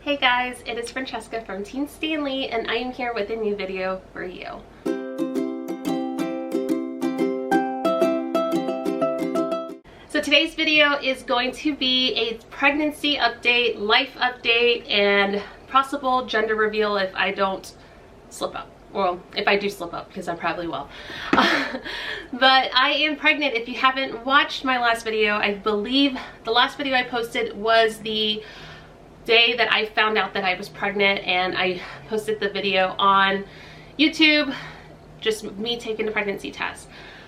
Hey guys, it is Francesca from Teen Stanley and I am here with a new video for you. So today's video is going to be a pregnancy update, life update, and possible gender reveal if I don't slip up. Well, if I do slip up, because I probably will. But I am pregnant. If you haven't watched my last video, I believe the last video I posted was the day that I found out that I was pregnant, and I posted the video on YouTube, just me taking the pregnancy test.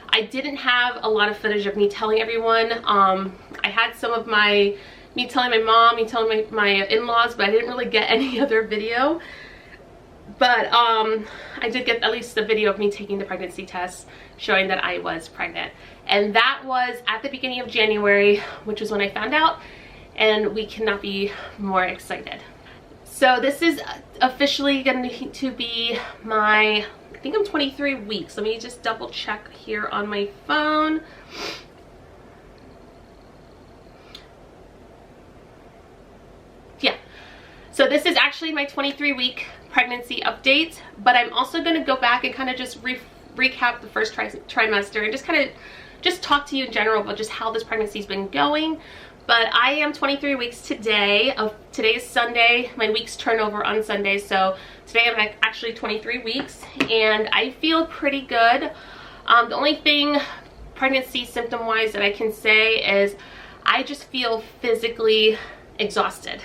I didn't have a lot of footage of me telling everyone. I had some of me telling my mom, me telling my in-laws, but I didn't really get any other video. But I did get at least the video of me taking the pregnancy test showing that I was pregnant. And that was at the beginning of January, which was when I found out, and we cannot be more excited. So this is officially going to be my, I think I'm 23 weeks. Let me just double check here on my phone. Yeah. So this is actually my 23-week pregnancy update, but I'm also going to go back and kind of just recap the first trimester and just kind of just talk to you in general about just how this pregnancy's been going. But I am 23 weeks today. Today is Sunday. My weeks turn over on Sunday, so today I'm actually 23 weeks, and I feel pretty good. The only thing pregnancy symptom-wise that I can say is I just feel physically exhausted.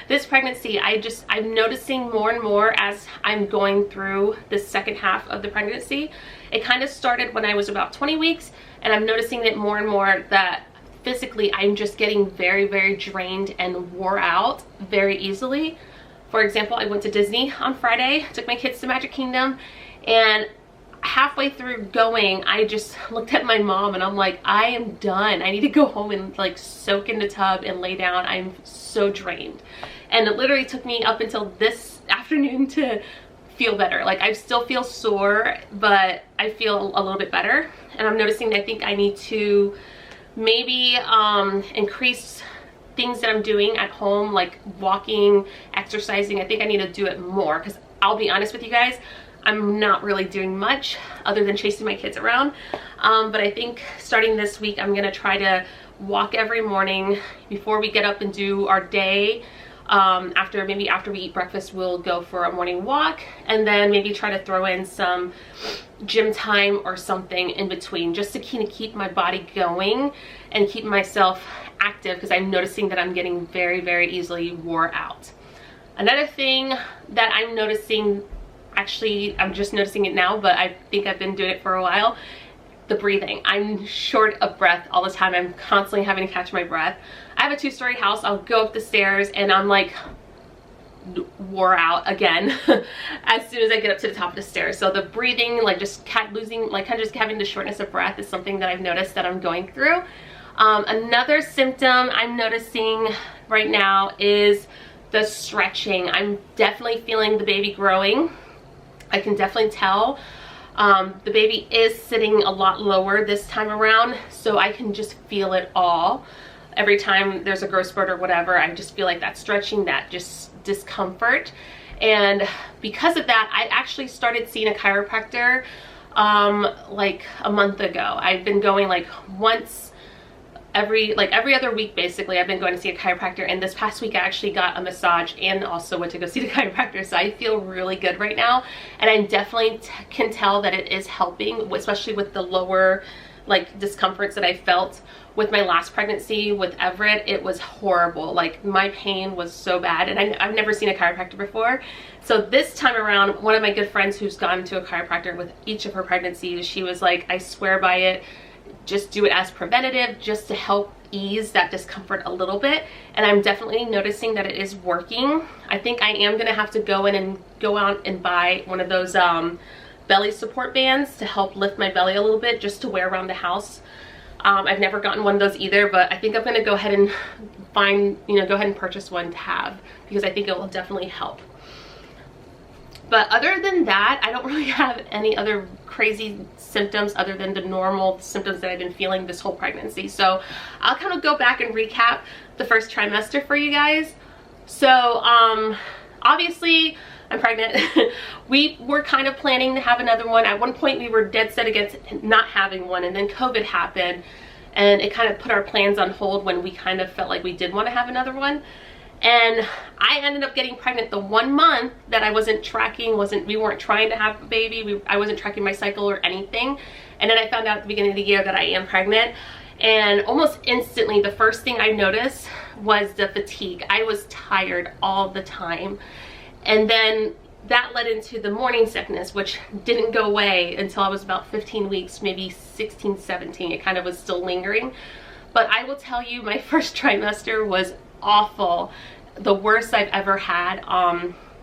This pregnancy, I'm noticing more and more as I'm going through the second half of the pregnancy. It kind of started when I was about 20 weeks, and I'm noticing it more and more that physically I'm just getting very, very drained and wore out very easily. For example, I went to Disney on Friday, took my kids to Magic Kingdom, and halfway through going, I just looked at my mom and I'm like, I am done. I need to go home and like soak in the tub and lay down. I'm so drained. And it literally took me up until this afternoon to feel better. Like I still feel sore, but I feel a little bit better. And I'm noticing that I think I need to maybe increase things that I'm doing at home, like walking, exercising. I think I need to do it more, because I'll be honest with you guys, I'm not really doing much other than chasing my kids around. But I think starting this week, I'm gonna try to walk every morning before we get up and do our day. After we eat breakfast, we'll go for a morning walk, and then maybe try to throw in some gym time or something in between, just to kind of keep my body going and keep myself active, because I'm noticing that I'm getting very, very easily wore out. Another thing that I'm noticing, actually I'm just noticing it now, but I think I've been doing it for a while, the breathing. I'm short of breath all the time. I'm constantly having to catch my breath. I have a 2-story house. I'll go up the stairs and I'm like wore out again as soon as I get up to the top of the stairs. So the breathing, like just losing, like kind of just having the shortness of breath is something that I've noticed that I'm going through. Another symptom I'm noticing right now is the stretching. I'm definitely feeling the baby growing. I can definitely tell. The baby is sitting a lot lower this time around, so I can just feel it all. Every time there's a growth spurt or whatever, I just feel like that stretching, that just discomfort. And because of that, I actually started seeing a chiropractor like a month ago. I've been going like once every other week basically. I've been going to see a chiropractor, and this past week I actually got a massage and also went to go see the chiropractor. So I feel really good right now, and I definitely can tell that it is helping, especially with the lower like discomforts that I felt with my last pregnancy with Everett. It was horrible. Like my pain was so bad, and I've never seen a chiropractor before. So this time around, one of my good friends who's gone to a chiropractor with each of her pregnancies, she was like, I swear by it, just do it as preventative, just to help ease that discomfort a little bit. And I'm definitely noticing that it is working. I think I am gonna have to go out and buy one of those belly support bands to help lift my belly a little bit, just to wear around the house. I've never gotten one of those either, but I think I'm gonna go ahead and go ahead and purchase one to have, because I think it will definitely help. But other than that, I don't really have any other crazy symptoms other than the normal symptoms that I've been feeling this whole pregnancy. So I'll kind of go back and recap the first trimester for you guys. So obviously I'm pregnant. We were kind of planning to have another one. At one point we were dead set against not having one, and then COVID happened and it kind of put our plans on hold when we kind of felt like we did want to have another one. And I ended up getting pregnant the 1 month that I wasn't tracking, we weren't trying to have a baby. I wasn't tracking my cycle or anything. And then I found out at the beginning of the year that I am pregnant. And almost instantly, the first thing I noticed was the fatigue. I was tired all the time. And then that led into the morning sickness, which didn't go away until I was about 15 weeks, maybe 16, 17. It kind of was still lingering. But I will tell you, my first trimester was awful. The worst I've ever had.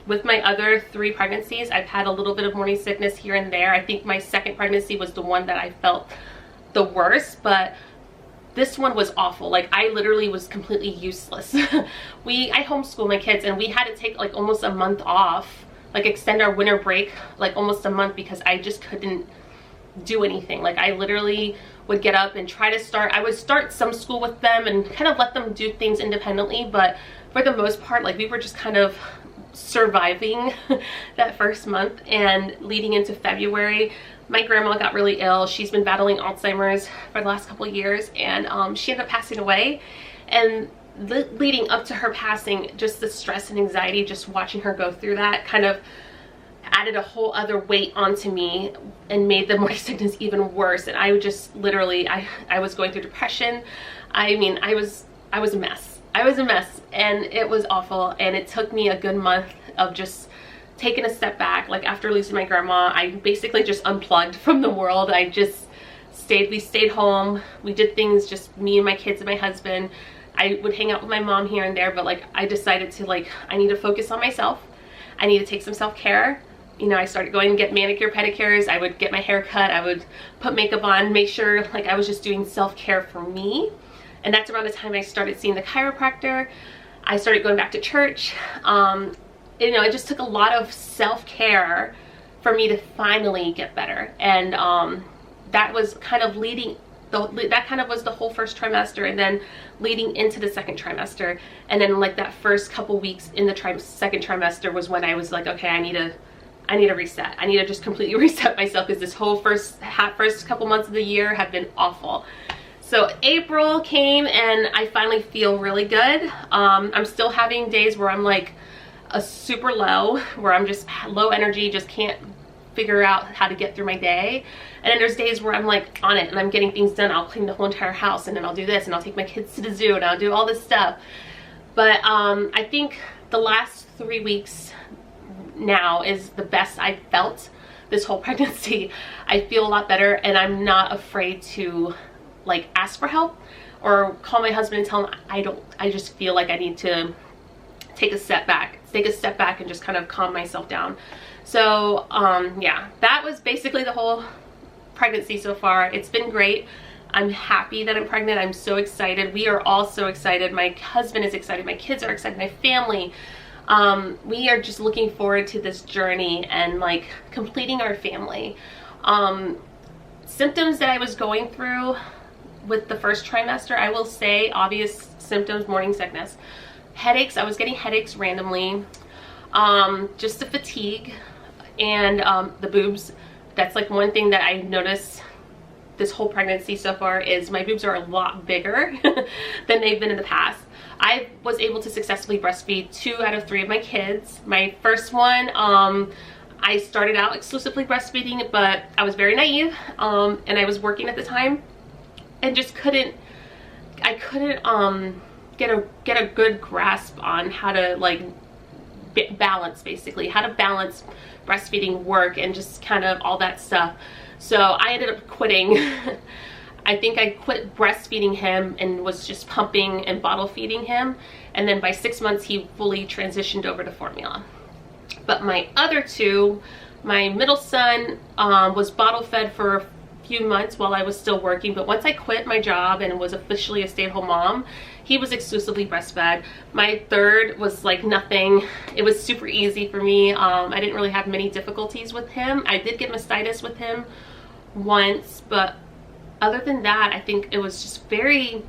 With my other 3 pregnancies, I've had a little bit of morning sickness here and there. I think my second pregnancy was the one that I felt the worst, but this one was awful. Like, I literally was completely useless. I homeschool my kids, and we had to take like almost a month off, like extend our winter break like almost a month, because I just couldn't do anything. Like, I literally would get up and try to start. I would start some school with them and kind of let them do things independently, but for the most part, like, we were just kind of surviving that first month. And leading into February, my grandma got really ill. She's been battling Alzheimer's for the last couple of years, and she ended up passing away. And leading up to her passing, just the stress and anxiety, just watching her go through that, kind of added a whole other weight onto me and made the morning sickness even worse. And I would just literally, I was going through depression. I mean, I was a mess. I was a mess, and it was awful. And it took me a good month of just taking a step back. Like, after losing my grandma, I basically just unplugged from the world. We stayed home. We did things, just me and my kids and my husband. I would hang out with my mom here and there, but like, I decided to, like, I need to focus on myself. I need to take some self-care. You know, I started going and get manicure, pedicures. I would get my hair cut. I would put makeup on, make sure like I was just doing self-care for me. And that's around the time I started seeing the chiropractor. I started going back to church. You know, it just took a lot of self-care for me to finally get better. And that was kind of that kind of was the whole first trimester, and then leading into the second trimester. And then like that first couple weeks in the second trimester was when I was like, okay, I need to reset. I need to just completely reset myself, because this whole first couple months of the year have been awful. So April came and I finally feel really good. I'm still having days where I'm like a super low, where I'm just low energy, just can't figure out how to get through my day. And then there's days where I'm like on it and I'm getting things done. I'll clean the whole entire house, and then I'll do this, and I'll take my kids to the zoo, and I'll do all this stuff. But I think the last 3 weeks now is the best I've felt this whole pregnancy. I feel a lot better, and I'm not afraid to like ask for help or call my husband and tell him I just feel like I need to take a step back and just kind of calm myself down. So yeah, that was basically the whole pregnancy so far. It's been great. I'm happy that I'm pregnant. I'm so excited. We are all so excited. My husband is excited. My kids are excited. My family. We are just looking forward to this journey and like completing our family. Symptoms that I was going through with the first trimester, I will say obvious symptoms: morning sickness, headaches. I was getting headaches randomly, just the fatigue, and the boobs. That's like one thing that I noticed this whole pregnancy so far, is my boobs are a lot bigger than they've been in the past. I was able to successfully breastfeed 2 out of 3 of my kids. My first one, I started out exclusively breastfeeding, but I was very naive, and I was working at the time, and just couldn't get a good grasp on how to like balance, basically how to balance breastfeeding, work, and just kind of all that stuff. So I ended up quitting. I think I quit breastfeeding him and was just pumping and bottle feeding him, and then by 6 months he fully transitioned over to formula. But my other 2, my middle son was bottle fed for a few months while I was still working, but once I quit my job and was officially a stay-at-home mom, he was exclusively breastfed. My third was like nothing. It was super easy for me. I didn't really have many difficulties with him. I did get mastitis with him once, but other than that, I think it was just very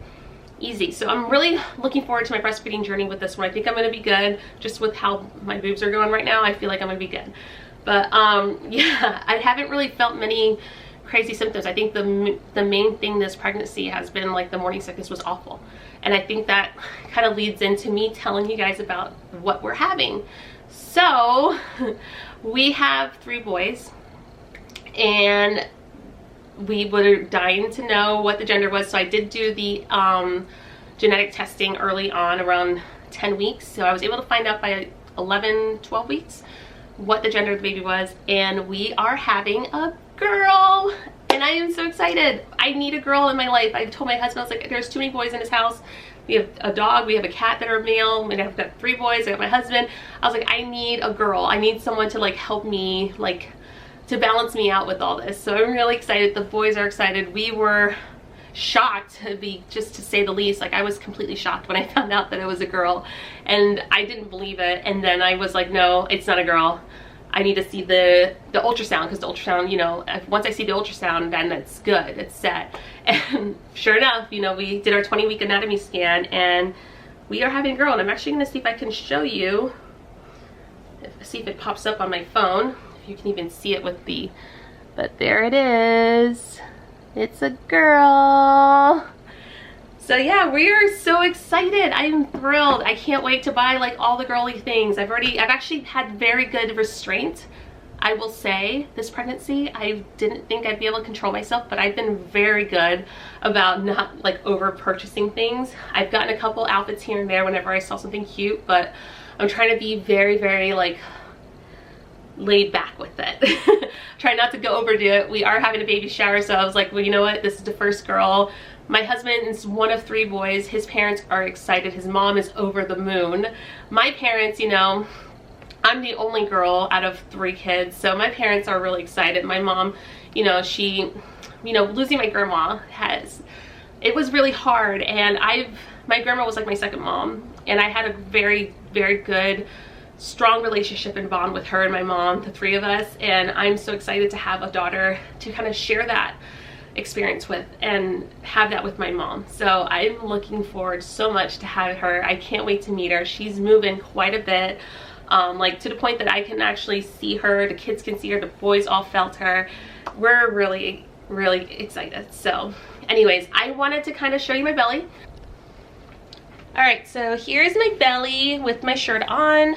easy. So I'm really looking forward to my breastfeeding journey with this one. I think I'm going to be good. Just with how my boobs are going right now, I feel like I'm going to be good. But yeah, I haven't really felt many crazy symptoms. I think the main thing this pregnancy has been like the morning sickness was awful. And I think that kind of leads into me telling you guys about what we're having. So we have 3 boys, and we were dying to know what the gender was. So I did do the genetic testing early on, around 10 weeks. So I was able to find out by 11, 12 weeks what the gender of the baby was, and we are having a girl, and I am so excited. I need a girl in my life. I told my husband, I was like, there's too many boys in his house. We have a dog, we have a cat that are male, and I've got 3 boys, I got my husband. I was like, I need a girl. I need someone to like help me, like to balance me out with all this. So I'm really excited. The boys are excited. We were shocked, just to say the least. Like, I was completely shocked when I found out that it was a girl, and I didn't believe it. And then I was like, no, it's not a girl. I need to see the ultrasound, because the ultrasound, you know, once I see the ultrasound, then it's good, it's set. And sure enough, you know, we did our 20-week anatomy scan, and we are having a girl. And I'm actually going to see if I can show you, see if it pops up on my phone, if you can even see it with the, but there it is. It's a girl. So yeah, we are so excited. I'm thrilled. I can't wait to buy like all the girly things. I've actually had very good restraint, I will say, this pregnancy. I didn't think I'd be able to control myself, but I've been very good about not like over purchasing things. I've gotten a couple outfits here and there whenever I saw something cute, but I'm trying to be very, very like laid back with it. Try not to go overdo it. We are having a baby shower, so I was like, well, you know what? This is the first girl. My husband is one of 3 boys. His parents are excited. His mom is over the moon. My parents, you know, I'm the only girl out of 3 kids, so my parents are really excited. My mom, you know, she, you know, losing my grandma it was really hard, and my grandma was like my second mom, and I had a very, very good, strong relationship and bond with her and my mom, the 3 of us, and I'm so excited to have a daughter to kind of share that experience with and have that with my mom. So I'm looking forward so much to have her. I can't wait to meet her. She's moving quite a bit, like to the point that I can actually see her, the kids can see her, the boys all felt her. We're really, really excited. So anyways, I wanted to kind of show you my belly. All right, so here's my belly with my shirt on.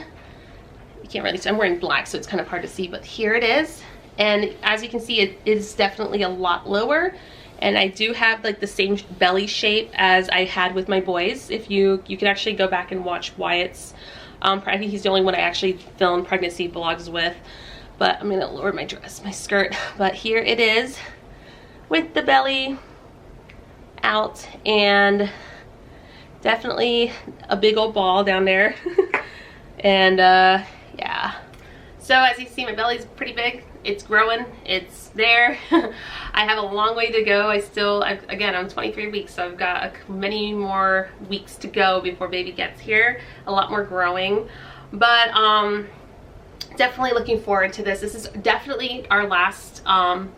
You can't really see, I'm wearing black, so it's kind of hard to see, but here it is. And as you can see, it is definitely a lot lower, and I do have like the same belly shape as I had with my boys. If you can actually go back and watch Wyatt's, I think he's the only one I actually filmed pregnancy vlogs with, but I'm gonna lower my dress, my skirt. But here it is with the belly out, and definitely a big old ball down there. And yeah, so as you see, my belly's pretty big. It's growing, it's there. I have a long way to go. Again, I'm 23 weeks, so I've got many more weeks to go before baby gets here. A lot more growing, but definitely looking forward to this. This is definitely our last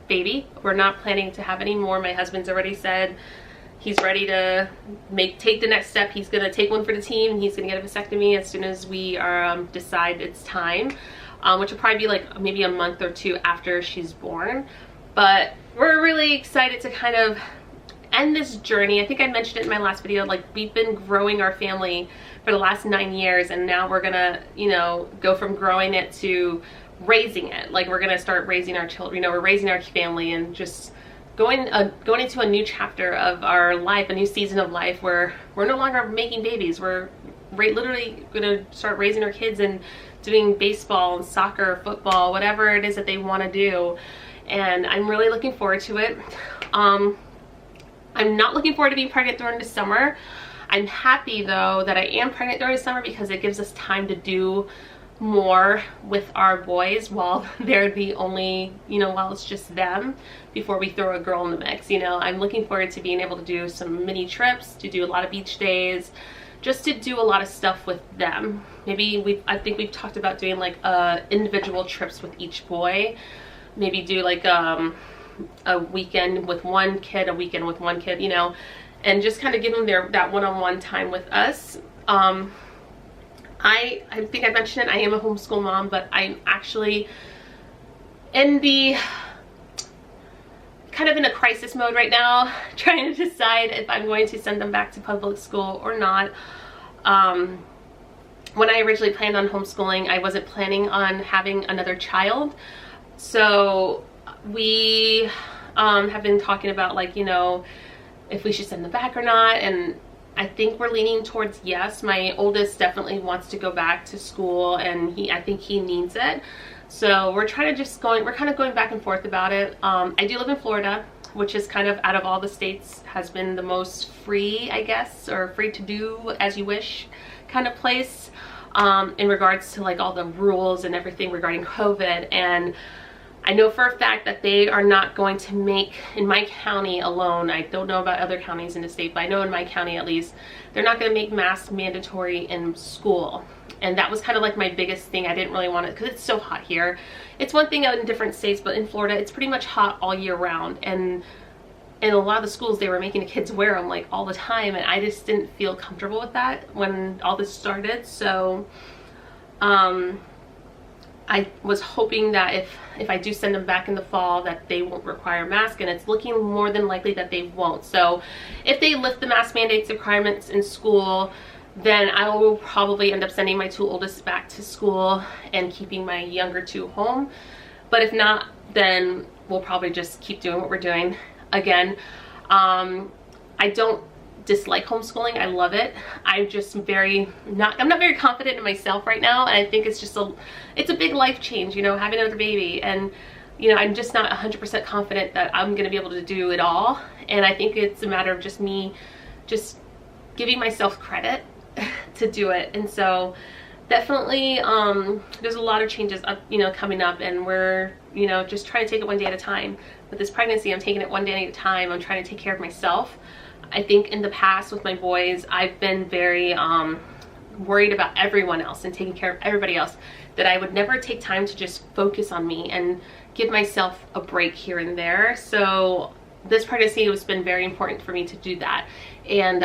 baby. We're not planning to have any more. My husband's already said he's ready to take the next step. He's gonna take one for the team, and he's gonna get a vasectomy as soon as we decide it's time. Which will probably be like maybe a month or 2 after she's born. But we're really excited to kind of end this journey. I think I mentioned it in my last video, like we've been growing our family for the last 9 years, and now we're gonna, you know, go from growing it to raising it. Like we're gonna start raising our children, you know, we're raising our family and just going into a new chapter of our life, a new season of life where we're no longer making babies. We're literally gonna start raising our kids and doing baseball and soccer, football, whatever it is that they want to do. And I'm really looking forward to it. I'm not looking forward to being pregnant during the summer. I'm happy though that I am pregnant during the summer, because it gives us time to do more with our boys while they're the only, you know, while it's just them, before we throw a girl in the mix. You know, I'm looking forward to being able to do some mini trips, to do a lot of beach days, just to do a lot of stuff with them. Maybe I think we've talked about doing like individual trips with each boy. Maybe do like a weekend with one kid, a weekend with one kid, you know, and just kind of give them that one-on-one time with us. I think I mentioned it, I am a homeschool mom, but I'm actually in the kind of in a crisis mode right now, trying to decide if I'm going to send them back to public school or not. When I originally planned on homeschooling, I wasn't planning on having another child. So we have been talking about, like, you know, if we should send them back or not, and I think we're leaning towards yes. My oldest definitely wants to go back to school, and I think he needs it. So we're kind of going back and forth about it. I do live in Florida, which is kind of, out of all the states, has been the most free, I guess, or free to do as you wish kind of place, in regards to like all the rules and everything regarding COVID. And I know for a fact that they are not going to make, in my county alone, I don't know about other counties in the state, but I know in my county at least, they're not going to make masks mandatory in school. And that was kind of like my biggest thing. I didn't really want it because it's so hot here. It's one thing out in different states, but in Florida, it's pretty much hot all year round. And in a lot of the schools, they were making the kids wear them like all the time. And I just didn't feel comfortable with that when all this started. So, I was hoping that if I do send them back in the fall, that they won't require a mask, and it's looking more than likely that they won't. So if they lift the mask mandates requirements in school, then I will probably end up sending my 2 oldest back to school and keeping my younger 2 home. But if not, then we'll probably just keep doing what we're doing. Again, I don't dislike homeschooling. I love it. I'm just I'm not very confident in myself right now, and I think it's just it's a big life change, you know, having another baby, and you know, I'm just not 100% confident that I'm going to be able to do it all. And I think it's a matter of just me just giving myself credit to do it. And so definitely there's a lot of changes up, you know, coming up, and we're, you know, just trying to take it one day at a time. With this pregnancy, I'm taking it one day at a time. I'm trying to take care of myself. I think in the past with my boys, I've been very worried about everyone else and taking care of everybody else, that I would never take time to just focus on me and give myself a break here and there. So this pregnancy has been very important for me to do that. And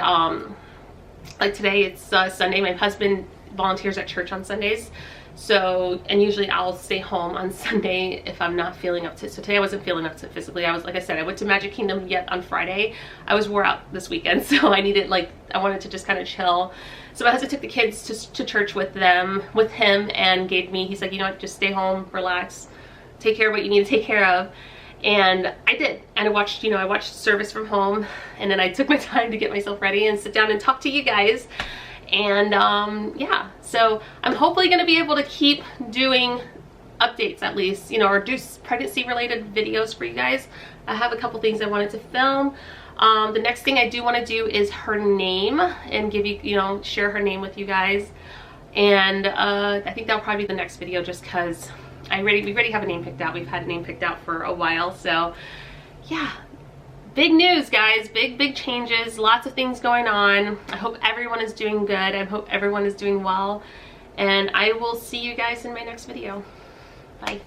like today, it's Sunday. My husband volunteers at church on Sundays. So, and usually I'll stay home on Sunday if I'm not feeling up to it. So today I wasn't feeling up to it physically. I was, like I said, I went to Magic Kingdom yet on Friday. I was wore out this weekend, so I wanted to just kind of chill. So my husband took the kids to church with him, and he's like, you know what, just stay home, relax, take care of what you need to take care of. And I did. And I watched service from home, and then I took my time to get myself ready and sit down and talk to you guys. And yeah, so I'm hopefully going to be able to keep doing updates, at least, you know, or do pregnancy related videos for you guys. I have a couple things I wanted to film. The next thing I do want to do is her name, and give you, you know, share her name with you guys. And I think that'll probably be the next video, just because we already have a name picked out. We've had a name picked out for a while. So yeah, big news, guys. Big changes, lots of things going on. I hope everyone is doing good. I hope everyone is doing well, and I will see you guys in my next video. Bye.